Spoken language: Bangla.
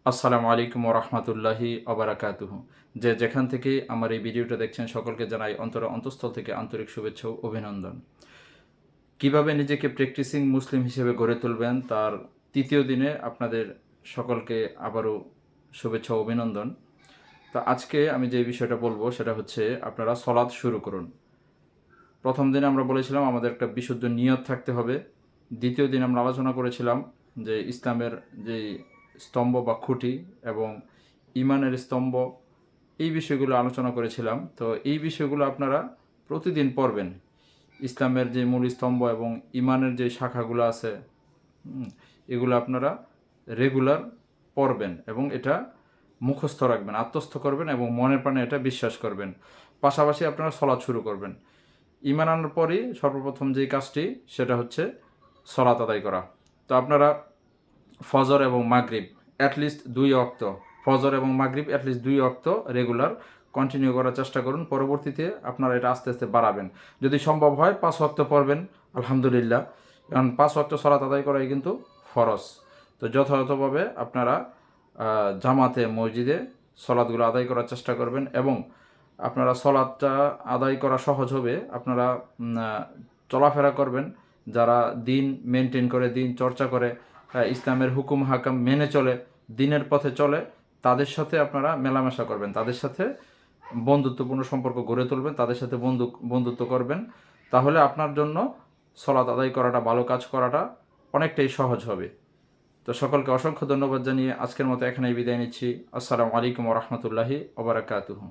আসসালামু আলাইকুম ওরহমতুল্লাহি অবরাকাতুহু। যে যেখান থেকে আমার এই ভিডিওটা দেখছেন সকলকে জানাই অন্তঃস্থল থেকে আন্তরিক শুভেচ্ছা ও অভিনন্দন। কিভাবে নিজেকে প্র্যাকটিসিং মুসলিম হিসেবে গড়ে তুলবেন তার তৃতীয় দিনে আপনাদের সকলকে আবারও শুভেচ্ছা ও অভিনন্দন। তো আজকে আমি যে বিষয়টা বলবো সেটা হচ্ছে আপনারা সলাৎ শুরু করুন। প্রথম দিনে আমরা বলেছিলাম আমাদের একটা বিশুদ্ধ নিয়ত থাকতে হবে। দ্বিতীয় দিন আমরা আলোচনা করেছিলাম যে ইসলামের যে স্তম্ভ বা খুঁটি এবং ইমানের স্তম্ভ, এই বিষয়গুলো আলোচনা করেছিলাম। তো এই বিষয়গুলো আপনারা প্রতিদিন পড়বেন। ইসলামের যে মূল স্তম্ভ এবং ইমানের যে শাখাগুলো আছে, এগুলো আপনারা রেগুলার পড়বেন এবং এটা মুখস্থ রাখবেন, আত্মস্থ করবেন এবং মনের প্রাণে এটা বিশ্বাস করবেন। পাশাপাশি আপনারা সলাৎ শুরু করবেন। ঈমান আনার পরই সর্বপ্রথম যে কাজটি সেটা হচ্ছে সলাত আদায় করা। তো আপনারা ফজর এবং মাগরিব অ্যাটলিস্ট 2 ওয়াক্ত, ফজর এবং মাগরিব অ্যাটলিস্ট 2 ওয়াক্ত রেগুলার কন্টিনিউ করার চেষ্টা করুন। পরবর্তীতে আপনারা এটা আস্তে আস্তে বাড়াবেন। যদি সম্ভব হয় 5 ওয়াক্ত পড়বেন, আলহামদুলিল্লাহ। কারণ 5 ওয়াক্ত সলাত আদায় করাই কিন্তু ফরজ। তো যথাযথভাবে আপনারা জামাতে মসজিদে সলাতগুলো আদায় করার চেষ্টা করবেন এবং আপনারা সলাতটা আদায় করা সহজ হবে। আপনারা চলাফেরা করবেন, যারা দিন মেনটেন করে, দিন চর্চা করে, ইসলামের হুকুম হাকাম মেনে চলে, দিনের পথে চলে, তাদের সাথে আপনারা মেলামেশা করবেন, তাদের সাথে বন্ধুত্বপূর্ণ সম্পর্ক গড়ে তুলবেন, তাদের সাথে বন্ধুত্ব করবেন। তাহলে আপনার জন্য সলাত আদায় করাটা, ভালো কাজ করাটা অনেকটাই সহজ হবে। তো সকলকে অসংখ্য ধন্যবাদ জানিয়ে আজকের মতো এখানেই বিদায় নিচ্ছি। আসসালামু আলাইকুম ওরহমতুল্লাহি ওবরাকাতুহু।